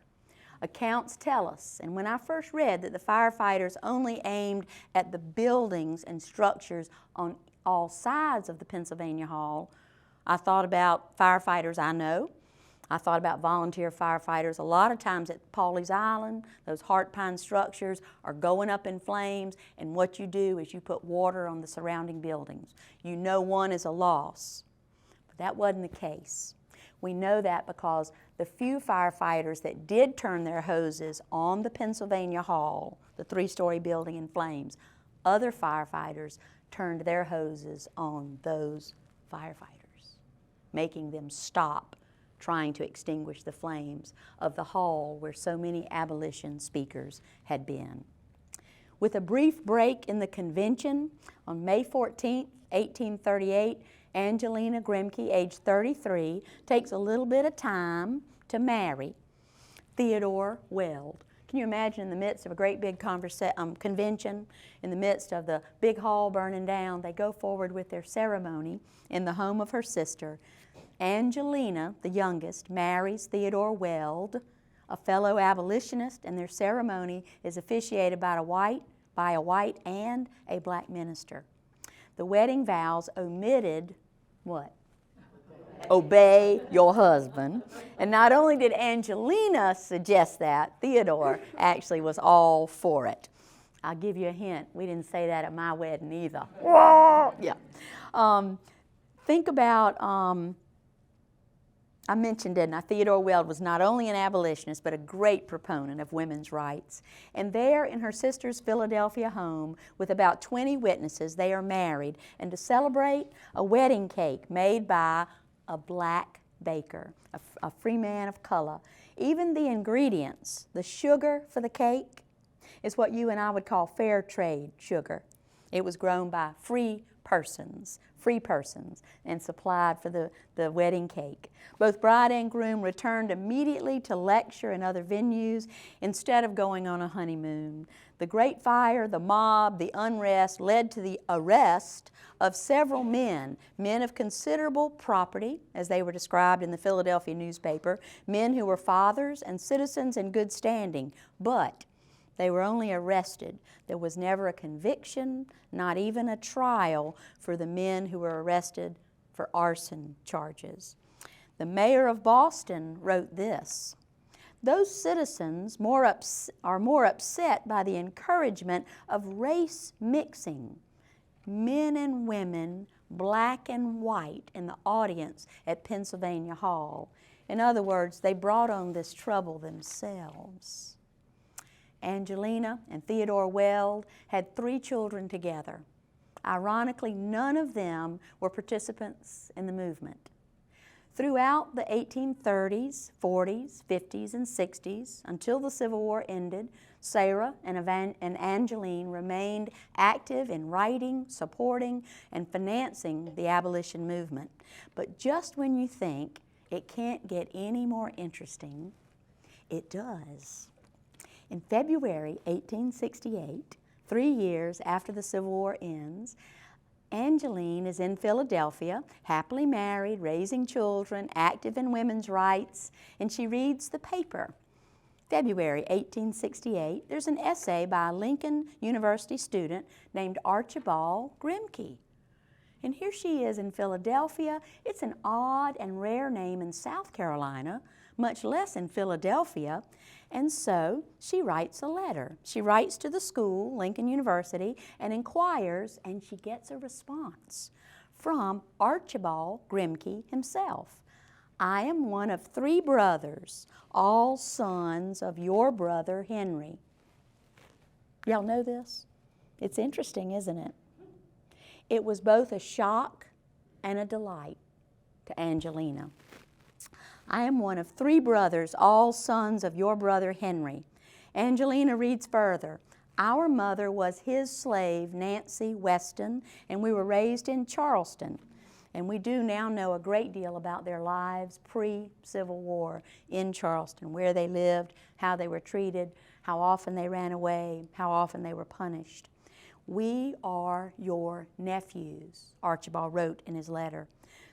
Accounts tell us, and when I first read that the firefighters only aimed at the buildings and structures on all sides of the Pennsylvania Hall, I thought about firefighters I know. I thought about volunteer firefighters. A lot of times at Pawleys Island, those heart pine structures are going up in flames, and what you do is you put water on the surrounding buildings. You know one is a loss, but that wasn't the case. We know that because the few firefighters that did turn their hoses on the Pennsylvania Hall, the 3-story building in flames, other firefighters turned their hoses on those firefighters, making them stop trying to extinguish the flames of the hall where so many abolition speakers had been. With a brief break in the convention, on May 14, 1838, Angelina Grimke, age 33, takes a little bit of time to marry Theodore Weld. Can you imagine, in the midst of a great big convention, in the midst of the big hall burning down, they go forward with their ceremony in the home of her sister. Angelina, the youngest, marries Theodore Weld, a fellow abolitionist, and their ceremony is officiated by a white and a black minister. The wedding vows omitted what? Obey your husband. And not only did Angelina suggest that, Theodore actually was all for it. I'll give you a hint. We didn't say that at my wedding either. Yeah. Think about, I mentioned, didn't I? Theodore Weld was not only an abolitionist, but a great proponent of women's rights. And there in her sister's Philadelphia home, with about 20 witnesses, they are married. And to celebrate, a wedding cake made by a black baker, a free man of color. Even the ingredients, the sugar for the cake, is what you and I would call fair trade sugar. It was grown by free persons, and supplied for the wedding cake. Both bride and groom returned immediately to lecture in other venues instead of going on a honeymoon. The great fire, the mob, the unrest led to the arrest of several men of considerable property, as they were described in the Philadelphia newspaper, men who were fathers and citizens in good standing, but they were only arrested. There was never a conviction, not even a trial for the men who were arrested for arson charges. The mayor of Boston wrote this: "Those citizens are more upset by the encouragement of race mixing. Men and women, black and white, in the audience at Pennsylvania Hall." In other words, they brought on this trouble themselves. Angelina and Theodore Weld had 3 children together. Ironically, none of them were participants in the movement. Throughout the 1830s, 40s, 50s, and 60s, until the Civil War ended, Sarah and Angeline remained active in writing, supporting, and financing the abolition movement. But just when you think it can't get any more interesting, it does. In February 1868, 3 years after the Civil War ends, Angeline is in Philadelphia, happily married, raising children, active in women's rights, and she reads the paper. February 1868, there's an essay by a Lincoln University student named Archibald Grimke. And here she is in Philadelphia. It's an odd and rare name in South Carolina, much less in Philadelphia. And so she writes a letter. She writes to the school, Lincoln University, and inquires, and she gets a response from Archibald Grimke himself. "I am one of 3 brothers, all sons of your brother Henry." Y'all know this? It's interesting, isn't it? It was both a shock and a delight to Angelina. "I am one of 3 brothers, all sons of your brother Henry." Angelina reads further. Our mother was his slave, Nancy Weston, and we were raised in Charleston. And we do now know a great deal about their lives pre-Civil War in Charleston, where they lived, how they were treated, how often they ran away, how often they were punished. We are your nephews, Archibald wrote in his letter.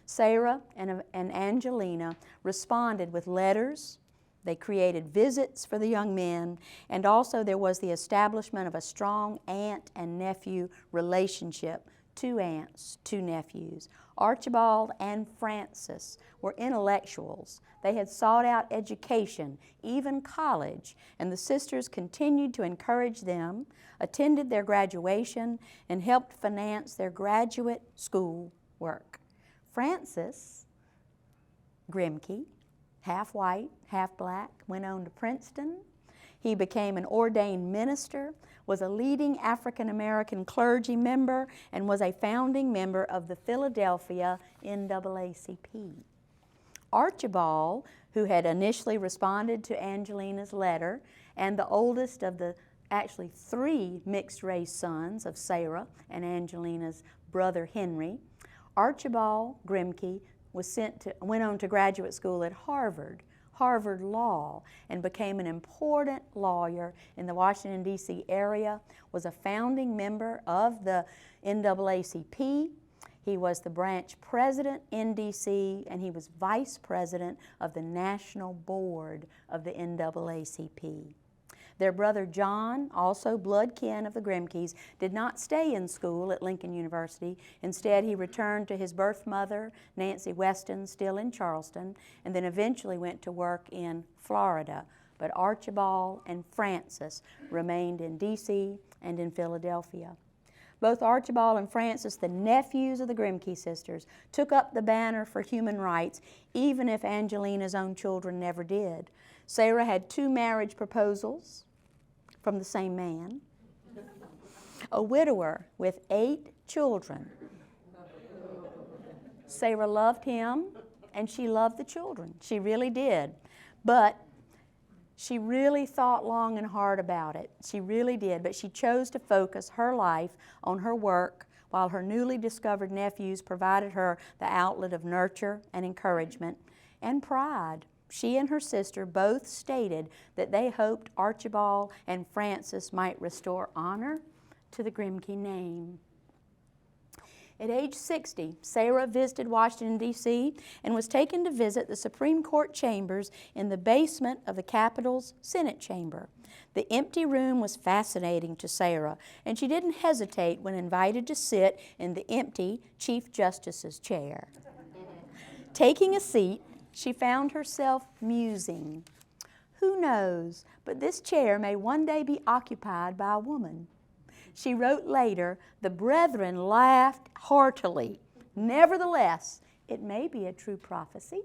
Sarah and Angelina responded with letters. They created visits for the young men, and also there was the establishment of a strong aunt and nephew relationship. 2 aunts, 2 nephews. Archibald and Frances were intellectuals. They had sought out education, even college, and the sisters continued to encourage them, attended their graduation, and helped finance their graduate school work. Frances Grimke, half white, half black, went on to Princeton. He became an ordained minister, was a leading African-American clergy member, and was a founding member of the Philadelphia NAACP. Archibald, who had initially responded to Angelina's letter, and the oldest of the actually 3 mixed-race sons of Sarah and Angelina's brother Henry, Archibald Grimke went on to graduate school at Harvard Law, and became an important lawyer in the Washington, D.C. area, was a founding member of the NAACP. He was the branch president in D.C., and he was vice president of the national board of the NAACP. Their brother John, also blood kin of the Grimkes, did not stay in school at Lincoln University. Instead, he returned to his birth mother, Nancy Weston, still in Charleston, and then eventually went to work in Florida. But Archibald and Frances remained in D.C. and in Philadelphia. Both Archibald and Frances, the nephews of the Grimke sisters, took up the banner for human rights, even if Angelina's own children never did. Sarah had 2 marriage proposals from the same man, a widower with 8 children. Sarah loved him, and she loved the children. She really did. But she really thought long and hard about it. She really did. But she chose to focus her life on her work, while her newly discovered nephews provided her the outlet of nurture and encouragement and pride. She and her sister both stated that they hoped Archibald and Frances might restore honor to the Grimke name. At age 60, Sarah visited Washington, D.C. and was taken to visit the Supreme Court chambers in the basement of the Capitol's Senate chamber. The empty room was fascinating to Sarah, and she didn't hesitate when invited to sit in the empty Chief Justice's chair. Taking a seat, she found herself musing. Who knows, but this chair may one day be occupied by a woman. She wrote later, the brethren laughed heartily. Nevertheless, it may be a true prophecy.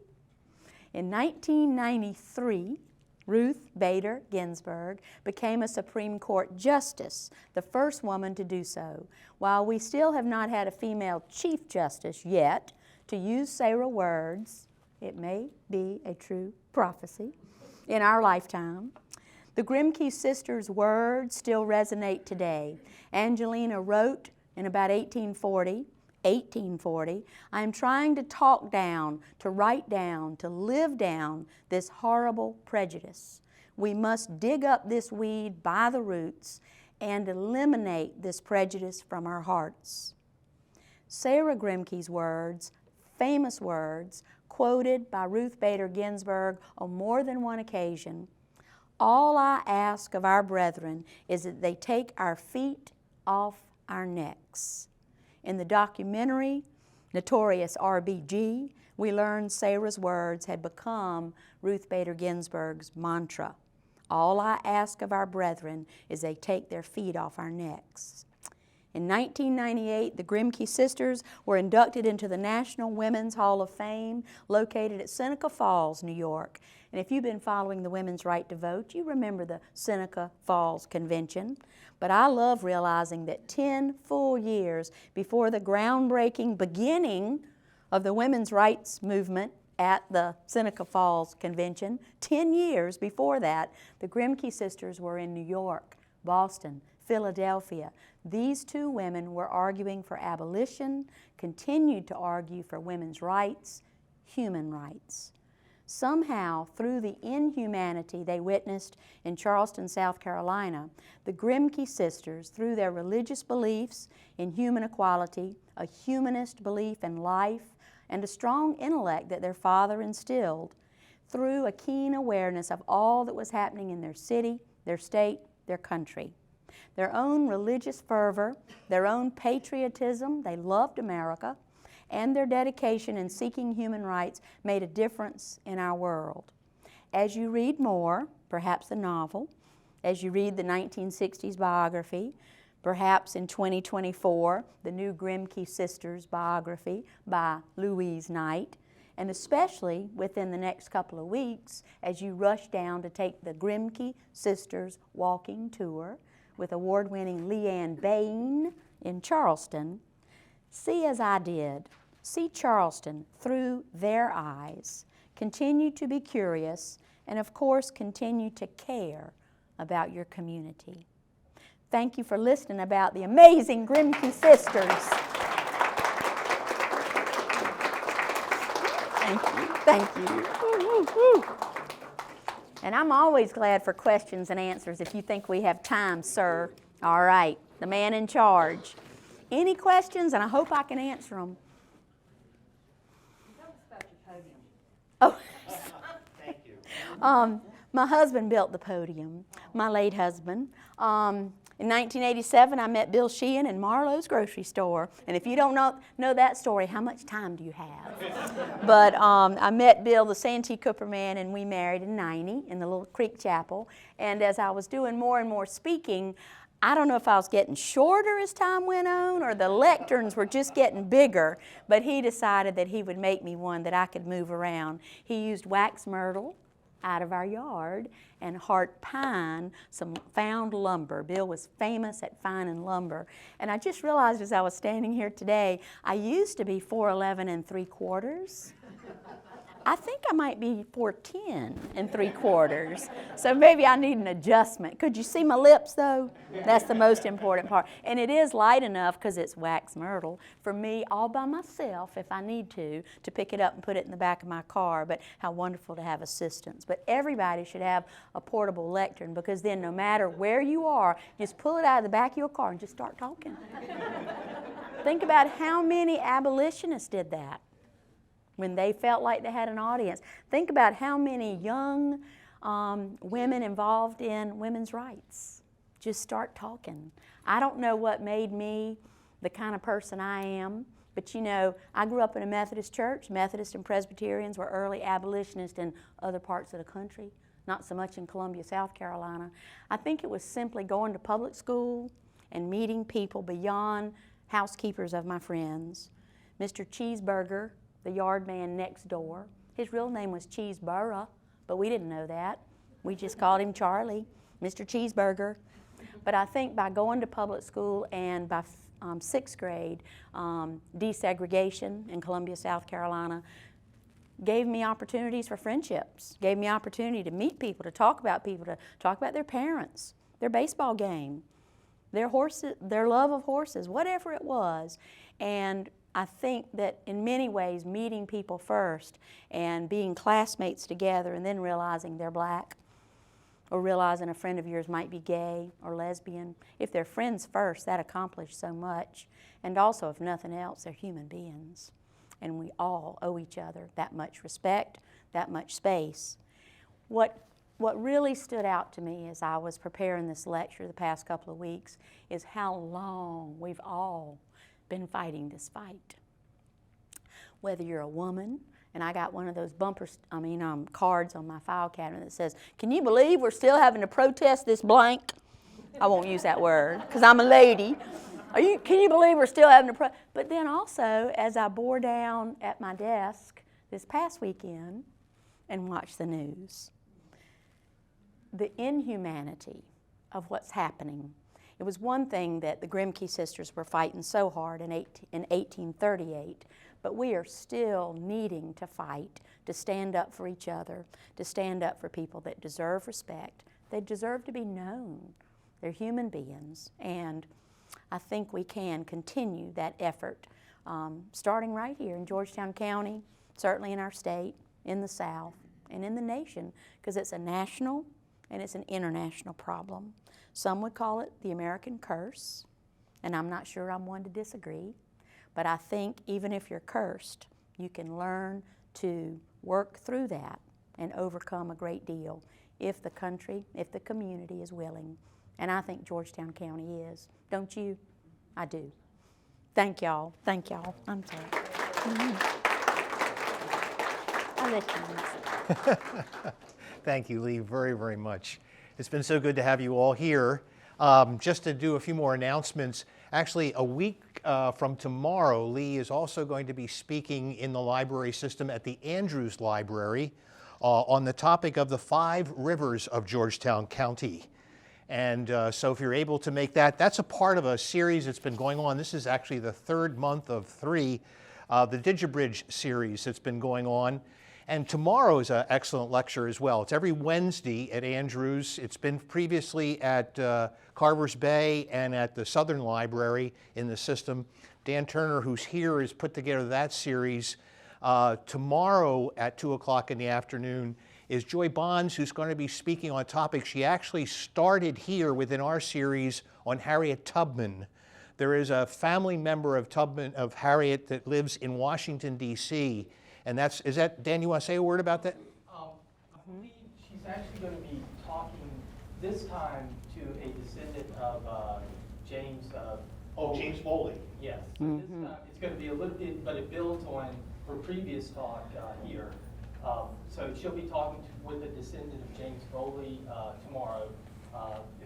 In 1993, Ruth Bader Ginsburg became a Supreme Court justice, the first woman to do so. While we still have not had a female Chief Justice yet, to use Sarah's words, it may be a true prophecy in our lifetime. The Grimke sisters' words still resonate today. Angelina wrote in about 1840, I am trying to talk down, to write down, to live down this horrible prejudice. We must dig up this weed by the roots and eliminate this prejudice from our hearts. Sarah Grimke's words, famous words, quoted by Ruth Bader Ginsburg on more than one occasion, all I ask of our brethren is that they take our feet off our necks. In the documentary, Notorious RBG, we learned Sarah's words had become Ruth Bader Ginsburg's mantra. All I ask of our brethren is they take their feet off our necks. In 1998, the Grimke sisters were inducted into the National Women's Hall of Fame, located at Seneca Falls, New York. And if you've been following the women's right to vote, you remember the Seneca Falls Convention. But I love realizing that 10 full years before the groundbreaking beginning of the women's rights movement at the Seneca Falls Convention, 10 years before that, the Grimke sisters were in New York Boston, Philadelphia. These two women were arguing for abolition, continued to argue for women's rights, human rights. Somehow, through the inhumanity they witnessed in Charleston, South Carolina, the Grimke Sisters, through their religious beliefs in human equality, a humanist belief in life, and a strong intellect that their father instilled, through a keen awareness of all that was happening in their city, their state, their country. Their own religious fervor, their own patriotism, they loved America, and their dedication in seeking human rights made a difference in our world. As you read more, perhaps the novel, as you read the 1960s biography, perhaps in 2024, the new Grimke Sisters biography by Louise Knight, and especially within the next couple of weeks as you rush down to take the Grimke Sisters walking tour with award-winning Leanne Bain in Charleston, see as I did, see Charleston through their eyes, continue to be curious, and of course continue to care about your community. Thank you for listening about the amazing Grimke Sisters. Thank you, thank you. Woo, woo, woo. And I'm always glad for questions and answers if you think we have time, sir. All right, the man in charge. Any questions? And I hope I can answer them. Tell us about your podium. Oh. Thank you. My husband built the podium, my late husband. In 1987, I met Bill Sheehan in Marlowe's grocery store. And if you don't know that story, how much time do you have? But I met Bill, the Santee Cooper man, and we married in '90 in the Little Creek Chapel. And as I was doing more and more speaking, I don't know if I was getting shorter as time went on or the lecterns were just getting bigger, but he decided that he would make me one that I could move around. He used wax myrtle out of our yard and heart pine, some found lumber. Bill was famous at finding lumber. And I just realized as I was standing here today, I used to be 4'11 3/4. I think I might be 4'10 3/4. So maybe I need an adjustment. Could you see my lips though? That's the most important part. And it is light enough, because it's wax myrtle, for me all by myself, if I need to pick it up and put it in the back of my car. But how wonderful to have assistance. But everybody should have a portable lectern, because then no matter where you are, just pull it out of the back of your car and just start talking. Think about how many abolitionists did that when they felt like they had an audience. Think about how many young women involved in women's rights. Just start talking. I don't know what made me the kind of person I am, but you know, I grew up in a Methodist church. Methodists and Presbyterians were early abolitionists in other parts of the country, not so much in Columbia, South Carolina. I think it was simply going to public school and meeting people beyond housekeepers of my friends. Mr. Cheeseburger, the yard man next door. His real name was Cheeseborough, but we didn't know that. We just called him Charlie, Mr. Cheeseburger. But I think by going to public school and by 6th grade, desegregation in Columbia, South Carolina, gave me opportunities for friendships, gave me opportunity to meet people, to talk about their parents, their baseball game, their horses, their love of horses, whatever it was. And I think that in many ways, meeting people first and being classmates together and then realizing they're black, or realizing a friend of yours might be gay or lesbian, if they're friends first, that accomplished so much. And also, if nothing else, they're human beings. And we all owe each other that much respect, that much space. What really stood out to me as I was preparing this lecture the past couple of weeks is how long we've all been fighting this fight. Whether you're a woman, and I got one of those cards on my file cabinet that says, "Can you believe we're still having to protest this blank?" I won't use that word because I'm a lady. Can you believe we're still having to But then also, as I bore down at my desk this past weekend and watched the news, the inhumanity of what's happening. It was one thing that the Grimke sisters were fighting so hard in 1838, but we are still needing to fight, to stand up for each other, to stand up for people that deserve respect. They deserve to be known. They're human beings, and I think we can continue that effort, starting right here in Georgetown County, certainly in our state, in the South, and in the nation, because it's a national and it's an international problem. Some would call it the American curse, and I'm not sure I'm one to disagree, but I think even if you're cursed, you can learn to work through that and overcome a great deal if the country, if the community is willing. And I think Georgetown County is. Don't you? I do. Thank y'all. Thank y'all. I'm sorry. I'll let you answer. Thank you, Lee, very, very much. It's been so good to have you all here. Just to do a few more announcements, actually a week from tomorrow, Lee is also going to be speaking in the library system at the Andrews Library on the topic of the 5 rivers of Georgetown County. And so if you're able to make that, that's a part of a series that's been going on. This is actually the 3rd month of 3, the DigiBridge series that's been going on. And tomorrow is an excellent lecture as well. It's every Wednesday at Andrews. It's been previously at Carver's Bay and at the Southern Library in the system. Dan Turner, who's here, has put together that series. Tomorrow at 2 o'clock in the afternoon is Joy Bonds, who's going to be speaking on a topic she actually started here within our series on Harriet Tubman. There is a family member of Tubman, of Harriet, that lives in Washington, D.C., and is that, Dan, you want to say a word about that? I believe she's actually going to be talking this time to a descendant of James. James Foley. Yes. So this time it's going to be a little bit, but it builds on her previous talk here. So she'll be talking with a descendant of James Foley tomorrow.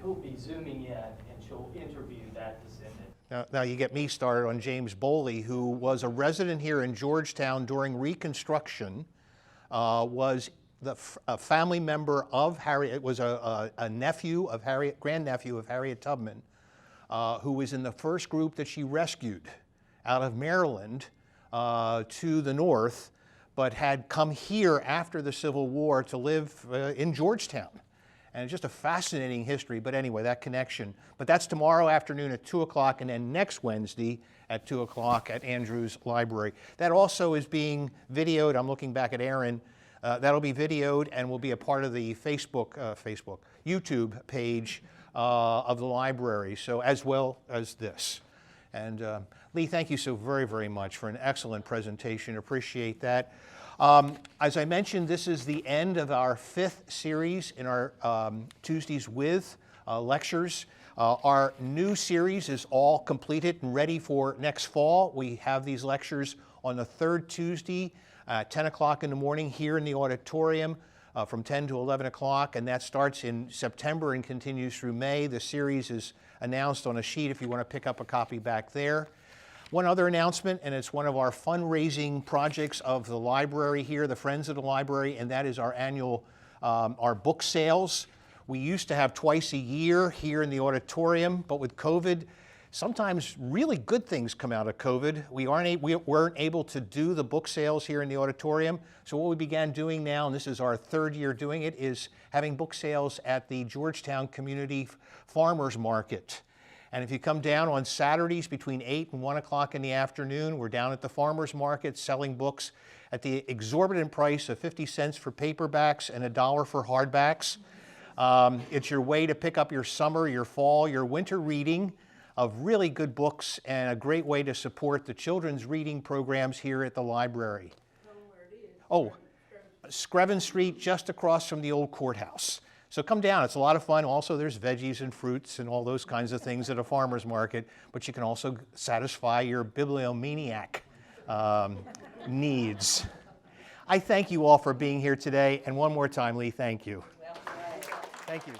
Who'll be zooming in, and she'll interview that descendant. Now you get me started on James Foley, who was a resident here in Georgetown during Reconstruction, was a family member of Harriet, was a nephew of Harriet, grandnephew of Harriet Tubman, who was in the first group that she rescued out of Maryland to the north, but had come here after the Civil War to live in Georgetown. And it's just a fascinating history, but anyway, that connection. But that's tomorrow afternoon at 2 o'clock, and then next Wednesday at 2 o'clock at Andrews Library. That also is being videoed. I'm looking back at Aaron. That'll be videoed and will be a part of the YouTube page of the library, so as well as this. And Lee, thank you so very, very much for an excellent presentation. Appreciate that. As I mentioned, this is the end of our 5th series in our Tuesdays with lectures. Our new series is all completed and ready for next fall. We have these lectures on the 3rd Tuesday at 10 o'clock in the morning here in the auditorium from 10 to 11 o'clock, and that starts in September and continues through May. The series is announced on a sheet if you want to pick up a copy back there. One other announcement, and it's one of our fundraising projects of the library here, the Friends of the Library, and that is our annual, our book sales. We used to have twice a year here in the auditorium, but with COVID, sometimes really good things come out of COVID. We weren't able to do the book sales here in the auditorium, so what we began doing now, and this is our 3rd year doing it, is having book sales at the Georgetown Community Farmers Market. And if you come down on Saturdays between 8 and 1 o'clock in the afternoon, we're down at the farmers market selling books at the exorbitant price of 50 cents for paperbacks and $1 for hardbacks. It's your way to pick up your summer, your fall, your winter reading of really good books, and a great way to support the children's reading programs here at the library. Oh, Screven Street, just across from the old courthouse. So come down, it's a lot of fun. Also, there's veggies and fruits and all those kinds of things at a farmer's market, but you can also satisfy your bibliomaniac needs. I thank you all for being here today, and one more time, Lee, thank you. Thank you.